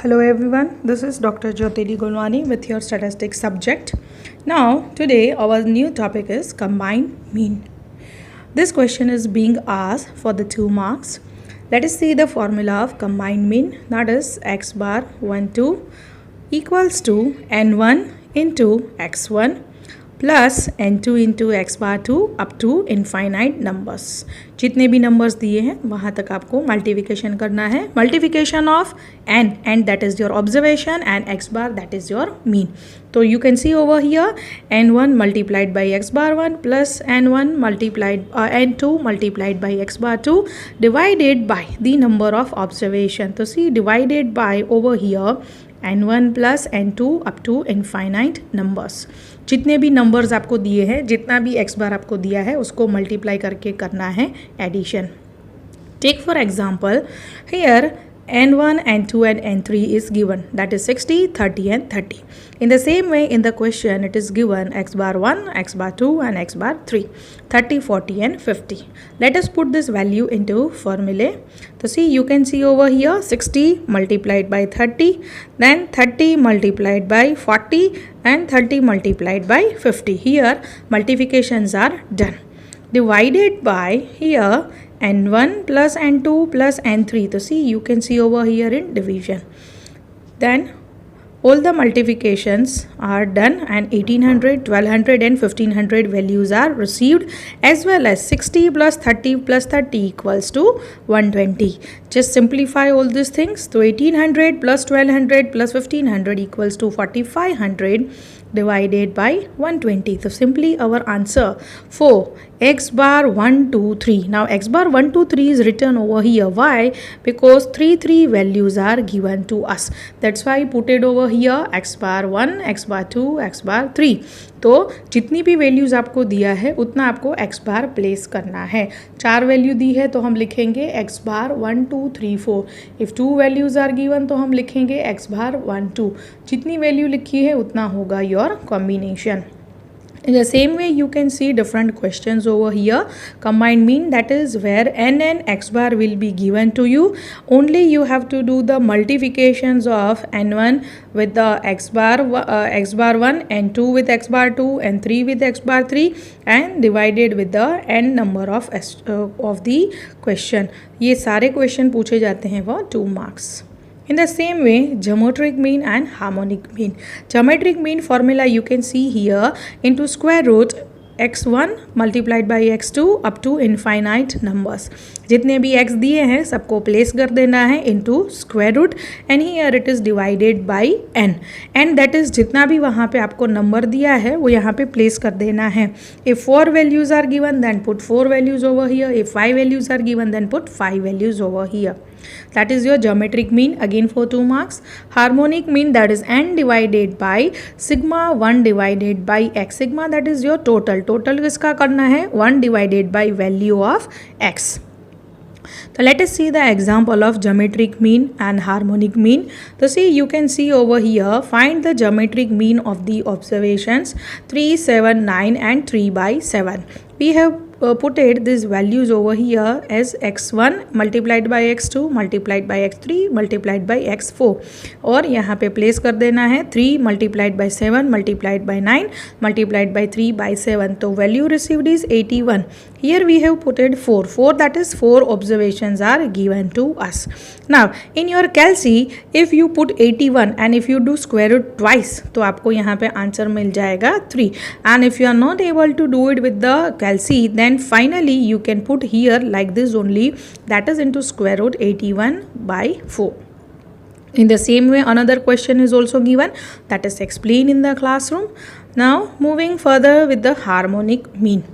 Hello everyone, this is Dr. Jyotili Gulwani with your statistics subject. Now, today our new topic is combined mean. This question is being asked for the 2 marks. Let us see the formula of combined mean, that is x bar 1 2 equals to n1 into x1 plus n2 into X bar 2 up to infinite numbers. जितने भी numbers दिए हैं वहाँ तक आपको multiplication करना है. Multiplication of n and that is your observation and x bar that is your mean. तो you can see over here n1 multiplied by x bar 1 plus n1 multiplied n2 multiplied by x bar 2 divided by the number of observation. तो see divided by over here n1 plus n2 up to infinite numbers. जितने भी numbers आपको दिए हैं, जितना भी x बार आपको दिया है उसको मल्टीप्लाई करके करना है addition. Take for example here n1, n2 and n3 is given, that is 60, 30 and 30. In the same way in the question it is given x bar 1, x bar 2 and x bar 3, 30, 40 and 50. Let us put this value into formulae. So see, you can see over here 60 multiplied by 30, then 30 multiplied by 40 and 30 multiplied by 50. Here multiplications are done. Divided by here n1 plus n2 plus n3. So see, you can see over here in division. Then all the multiplications are done and 1800, 1200 and 1500 values are received, as well as 60 plus 30 equals to 120. Just simplify all these things. So 1800 plus 1200 plus 1500 equals to 4500 divided by 120. So simply our answer for x bar 1 2 3. Now x bar 1 2 3 is written over here. Why? Because 3 values are given to us. That's why I put it over here x bar 1, x bar 2, x bar 3. तो जितनी भी values आपको दिया है उतना आपको x बार place करना है. 4 वैल्यू दी है तो हम लिखेंगे x bar 1 2 3 4. If 2 values are given तो हम लिखेंगे x बार 1 2. जितनी वैल्यू लिखी है उतना होगा your combination. In the same way you can see different questions over here. Combined mean, that is where n and x bar will be given to you. Only you have to do the multiplications of n1 with the x bar 1, n2 with x bar 2, n3 with x bar 3 and divided with the n number of the question. ये सारे question पूछे जाते हैं वो 2 marks. In the same way, geometric mean and harmonic mean. Geometric mean formula you can see here into square root x1 multiplied by x2 up to infinite numbers. जितने भी x दिए हैं सबको प्लेस कर देना है into square root and here it is divided by n. And that is जितना भी वहाँ पे आपको नंबर दिया है वो यहाँ पे प्लेस कर देना है. If 4 values are given then put 4 values over here. If 5 values are given then put 5 values over here. That is your geometric mean, again for 2 marks. Harmonic mean, that is n divided by sigma 1 divided by x. Sigma that is your total. Total किसका करना है 1 divided by value of x. So let us see the example of geometric mean and harmonic mean. So see, you can see over here, find the geometric mean of the observations 3, 7, 9 and 3 by 7. We have put it these values over here as x1 multiplied by x2 multiplied by x3 multiplied by x4 और यहाँ पे place कर देना है 3 multiplied by 7 multiplied by 9 multiplied by 3 by 7. तो value received is 81. Here we have put it 4 that is 4 observations are given to us. Now in your calci if you put 81 and if you do square root twice तो आपको यहाँ पे answer मिल जाएगा 3. And if you are not able to do it with the calci then finally you can put here like this only, that is into square root 81 by 4. In the same way another question is also given, that is explained in the classroom. Now moving further with the harmonic mean.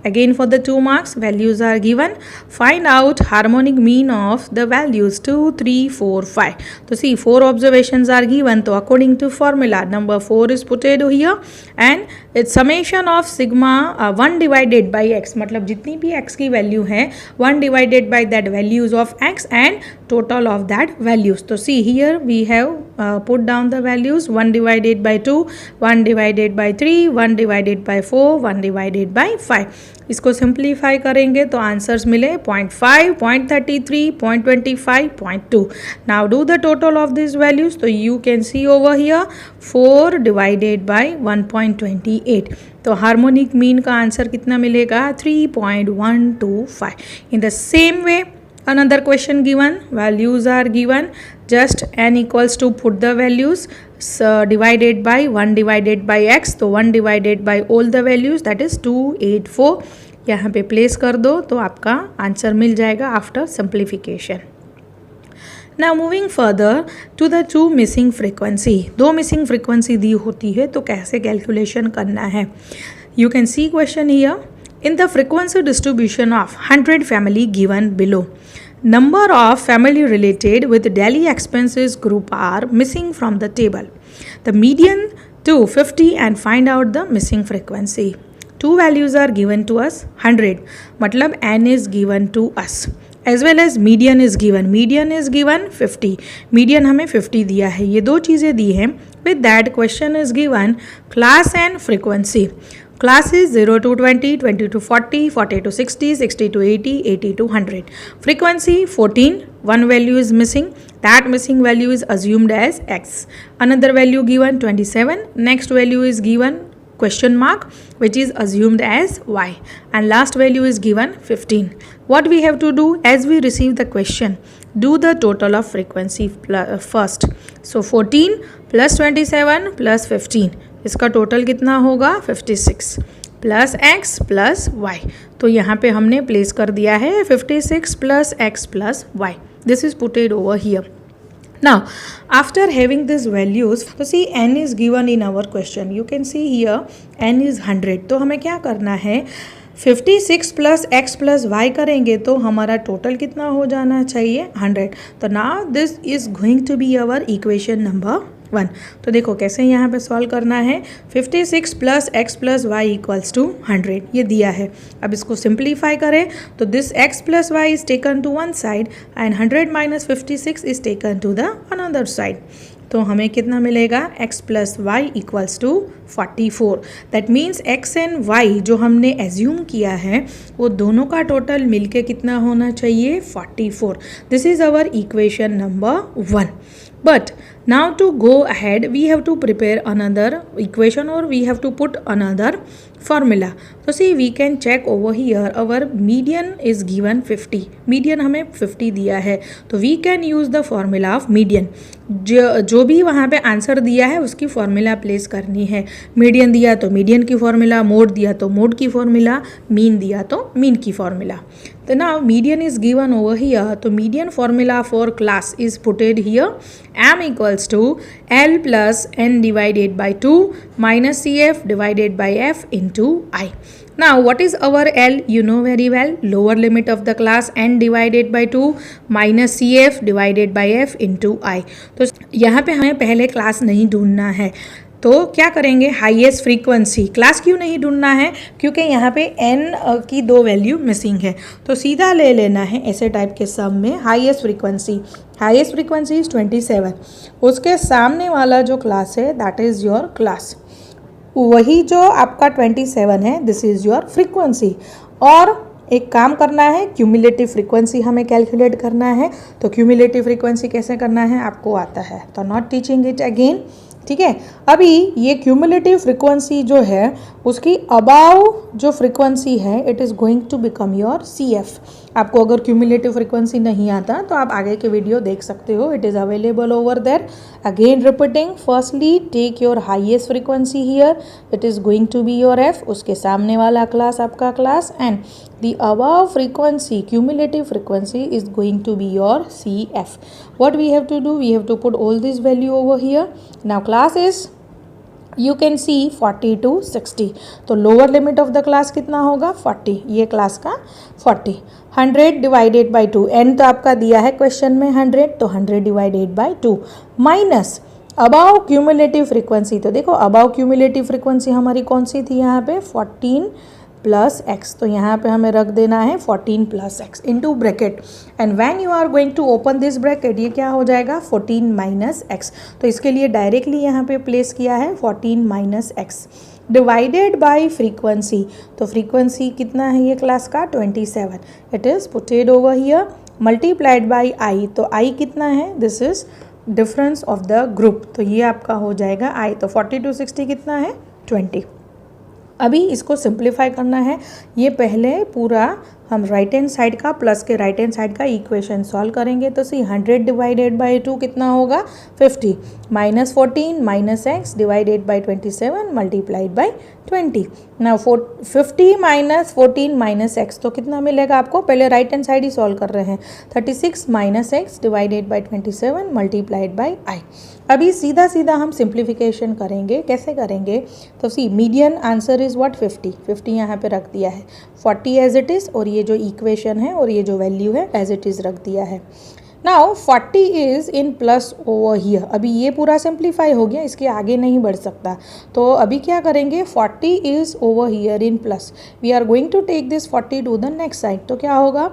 Again for the 2 marks, values are given. Find out harmonic mean of the values 2, 3, 4, 5. So see, 4 observations are given. So according to formula, number 4 is put here and it's summation of sigma 1 divided by x. मतलब जितनी भी x की value है 1 divided by that values of x and total of that values. So see, here we have put down the values 1 divided by 2, 1 divided by 3, 1 divided by 4, 1 divided by 5. इसको simplify करेंगे तो answers मिले 0.5, 0.33, 0.25, 0.2. Now do the total of these values. तो you can see over here 4 divided by 1.28. तो harmonic mean का answer कितना मिलेगा 3.125. In the same way, another question given, values are given, just n equals to put the values, divided by 1 divided by x, तो 1 divided by all the values, that is 284. यहाँ पे place कर दो तो आपका answer मिल जाएगा after simplification. Now moving further to the two missing frequency. दो missing frequency दी होती है तो कैसे कैलकुलेशन करना है. You can see question here. In the frequency distribution of 100 family given below, number of family related with daily expenses group are missing from the table. The median to 50 and find out the missing frequency. Two values are given to us, 100 मतलब n is given to us, as well as median is given. Median is given 50. Median हमें 50 दिया है. ये दो चीज़ें दी हैं. With that question is given class and frequency. Class is 0 to 20, 20 to 40, 40 to 60, 60 to 80, 80 to 100. Frequency 14. One value is missing. That missing value is assumed as x. Another value given 27. Next value is given question mark, which is assumed as y, and last value is given 15. What we have to do, as we receive the question, do the total of frequency first. So 14 plus 27 plus 15, इसका total कितना होगा 56 plus x plus y. तो यहाँ पे हमने place कर दिया है 56 plus x plus y. This is put it over here. Now, after having these values, तो see n is given in our question. You can see here n is 100. तो हमें क्या करना है 56 प्लस x प्लस y करेंगे तो हमारा total कितना हो जाना चाहिए 100. तो now this is going to be our equation number 1. तो देखो कैसे यहाँ पे सॉल्व करना है. 56 plus x plus y equals to 100 ये दिया है. अब इसको सिंप्लीफाई करें तो this x plus y is taken to one side and 100 minus 56 is taken to the another side. तो हमें कितना मिलेगा x plus y equals to 44. That means x and y जो हमने एज्यूम किया है वो दोनों का टोटल मिलके कितना होना चाहिए 44. This is our equation number 1. But now to go ahead, we have to prepare another equation or we have to put another formula. So see, we can check over here. Our median is given 50. Median हमें 50 दिया है तो we can use the formula of median. जो भी वहाँ पे answer दिया है उसकी फॉर्मूला प्लेस करनी है. मीडियन दिया तो मीडियन की फॉर्मूला, मोड दिया तो मोड की फॉर्मूला, मीन दिया तो मीन की फॉर्मूला. तो now median is given over here. तो median formula for class is puted here. m equals to l plus n divided by 2 minus cf divided by f into I. Now what is our L? You know very well, lower limit of the class n divided by 2 minus cf divided by f into I. तो यहाँ पे हमें पहले class नहीं ढूंढना है तो क्या करेंगे हाईएस्ट फ्रीक्वेंसी. क्लास क्यों नहीं ढूंढना है क्योंकि यहाँ पे n की दो वैल्यू मिसिंग है तो सीधा ले लेना है ऐसे टाइप के सम में highest frequency. Highest frequency is 27. उसके सामने वाला जो क्लास है दैट इज़ योर क्लास. वही जो आपका 27 है दिस इज़ योर फ्रीक्वेंसी. और एक काम करना है क्यूमुलेटिव फ्रीक्वेंसी हमें कैलकुलेट करना है. तो क्यूमुलेटिव फ्रीक्वेंसी कैसे करना है आपको आता है तो नॉट टीचिंग इट अगेन. ठीक है. अभी ये क्यूमुलेटिव फ्रीक्वेंसी जो है उसकी अबाव जो फ्रीक्वेंसी है it is going to become your CF. आपको अगर क्यूमुलेटिव फ्रीक्वेंसी नहीं आता तो आप आगे के वीडियो देख सकते हो. It is available over there. Again repeating, firstly take your highest frequency here, it is going to be your F. उसके सामने वाला क्लास आपका class and the above frequency cumulative frequency is going to be your CF. What we have to do, we have to put all this value over here. Now class is you can see 40 to 60. तो lower limit of the class कितना होगा 40. ये class का 40. 100 divided by 2. n तो आपका दिया है question में 100 तो 100 divided by 2 minus above cumulative frequency. तो देखो अबाव क्यूमुलेटिव फ्रीक्वेंसी हमारी कौन सी थी यहाँ पे 14 प्लस एक्स, तो यहाँ पे हमें रख देना है 14 plus x into bracket, and when you are going to open this bracket ये क्या हो जाएगा 14 माइनस एक्स, तो इसके लिए डायरेक्टली यहाँ पे प्लेस किया है 14 minus x divided by frequency, तो फ्रीक्वेंसी कितना है ये क्लास का 27, it is puted over here multiplied by i, तो आई कितना है this is difference of the group, तो ये आपका हो जाएगा आई, तो 40 to 60 कितना है 20। अभी इसको सिंप्लीफाई करना है, ये पहले पूरा हम राइट हैंड साइड का प्लस के राइट हैंड साइड का इक्वेशन सॉल्व करेंगे, तो सी 100 डिवाइडेड बाई 2 कितना होगा 50, minus 14 minus x divided by 27 multiplied by 20। ना 50 माइनस 14 माइनस एक्स, तो कितना मिलेगा आपको, पहले राइट हैंड साइड ही सॉल्व कर रहे हैं, 36 minus x divided by 27 multiplied by I. अभी सीधा सीधा हम सिंप्लीफिकेशन करेंगे, कैसे करेंगे, तो सी मीडियन आंसर इज़ व्हाट 50 यहाँ पे रख दिया है, 40 एज इट इज़, और ये जो इक्वेशन है और ये जो वैल्यू है एज इट इज़ रख दिया है। Now 40 is in plus over here, अभी ये पूरा सिंप्लीफाई हो गया, इसके आगे नहीं बढ़ सकता, तो अभी क्या करेंगे 40 is over here in plus, we are going to take this 40 to the next side, तो क्या होगा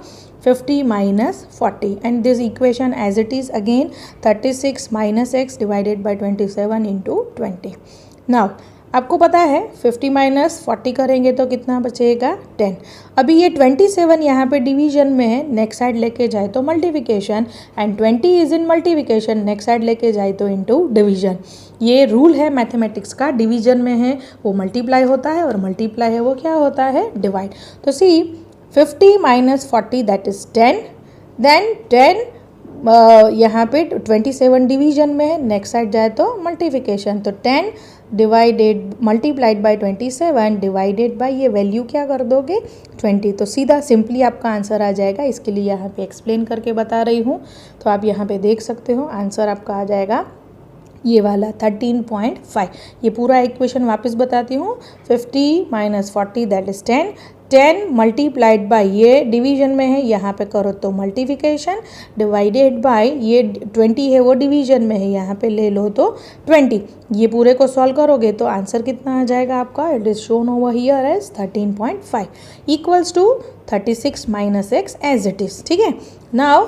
50 minus 40 and this equation as it is again 36 minus x divided by 27 into 20। Now आपको पता है 50 माइनस 40 करेंगे तो कितना बचेगा 10। अभी ये 27 यहाँ पे डिवीजन में है, नेक्स्ट साइड लेके जाए तो multiplication, and 20 is in multiplication, next side लेके जाए तो इनटू डिवीजन। ये रूल है मैथमेटिक्स का, डिवीजन में है वो मल्टीप्लाई होता है और मल्टीप्लाई है वो क्या होता है डिवाइड। तो सी 50 माइनस 40 दैट इज़ 10, देन 10 यहाँ पे 27 डिवीजन में है, नेक्स्ट साइड जाए तो मल्टीप्लिकेशन, तो 10 divided multiplied by 27 divided by ये वैल्यू क्या कर दोगे 20, तो सीधा सिंपली आपका आंसर आ जाएगा। इसके लिए यहाँ पे एक्सप्लेन करके बता रही हूँ, तो आप यहाँ पे देख सकते हो आंसर आपका आ जाएगा ये वाला 13.5। ये पूरा इक्वेशन वापस बताती हूँ, 50 minus 40 that is 10, 10 multiplied by ये डिवीजन में है, यहाँ पे करो तो मल्टीप्लिकेशन, डिवाइडेड बाय ये 20 है वो डिवीजन में है, यहाँ पे ले लो तो 20। ये पूरे को सॉल्व करोगे तो आंसर कितना आ जाएगा आपका, it is shown over here as 13.5 equals to 36 minus x as it is. ठीक है, नाउ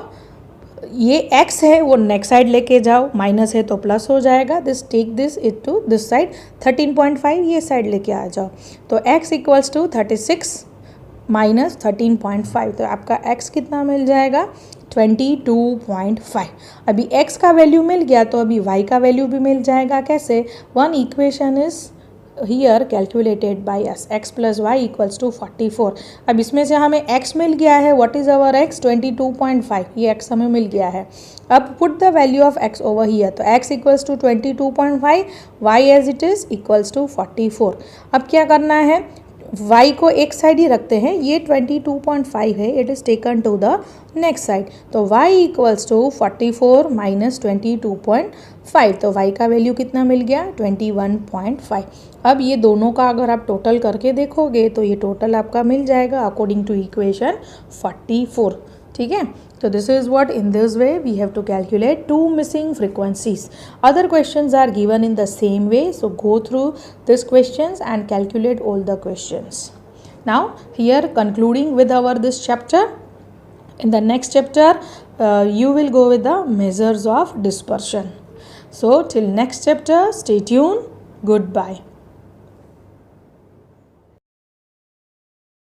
ये x है वो नेक्स्ट साइड लेके जाओ, माइनस है तो प्लस हो जाएगा, this take this it to this side, 13.5 ये साइड लेके आ जाओ, तो x इक्वल्स टू 36 माइनस 13.5, तो आपका x कितना मिल जाएगा 22.5। अभी x का वैल्यू मिल गया तो अभी y का वैल्यू भी मिल जाएगा, कैसे, one equation is here calculated by us, x plus y equals to 44। अब इसमें से हमें x मिल गया है, what is our x 22.5, ये x हमें मिल गया है। अब put the value of x over here, तो x equals to 22.5, y as it is equals to 44। अब क्या करना है, y को एक साइड ही रखते हैं, ये 22.5 है, it is taken to the next side, तो y इक्वल्स टू 44 माइनस 22.5, तो y का वैल्यू कितना मिल गया 21.5। अब ये दोनों का अगर आप टोटल करके देखोगे तो ये टोटल आपका मिल जाएगा अकॉर्डिंग टू इक्वेशन 44। ठीक है, so this is what, in this way we have to calculate two missing frequencies. Other questions are given in the same way, so go through these questions and calculate all the questions. Now here concluding with our this chapter, in the next chapter you will go with the measures of dispersion. So till next chapter, stay tuned, goodbye.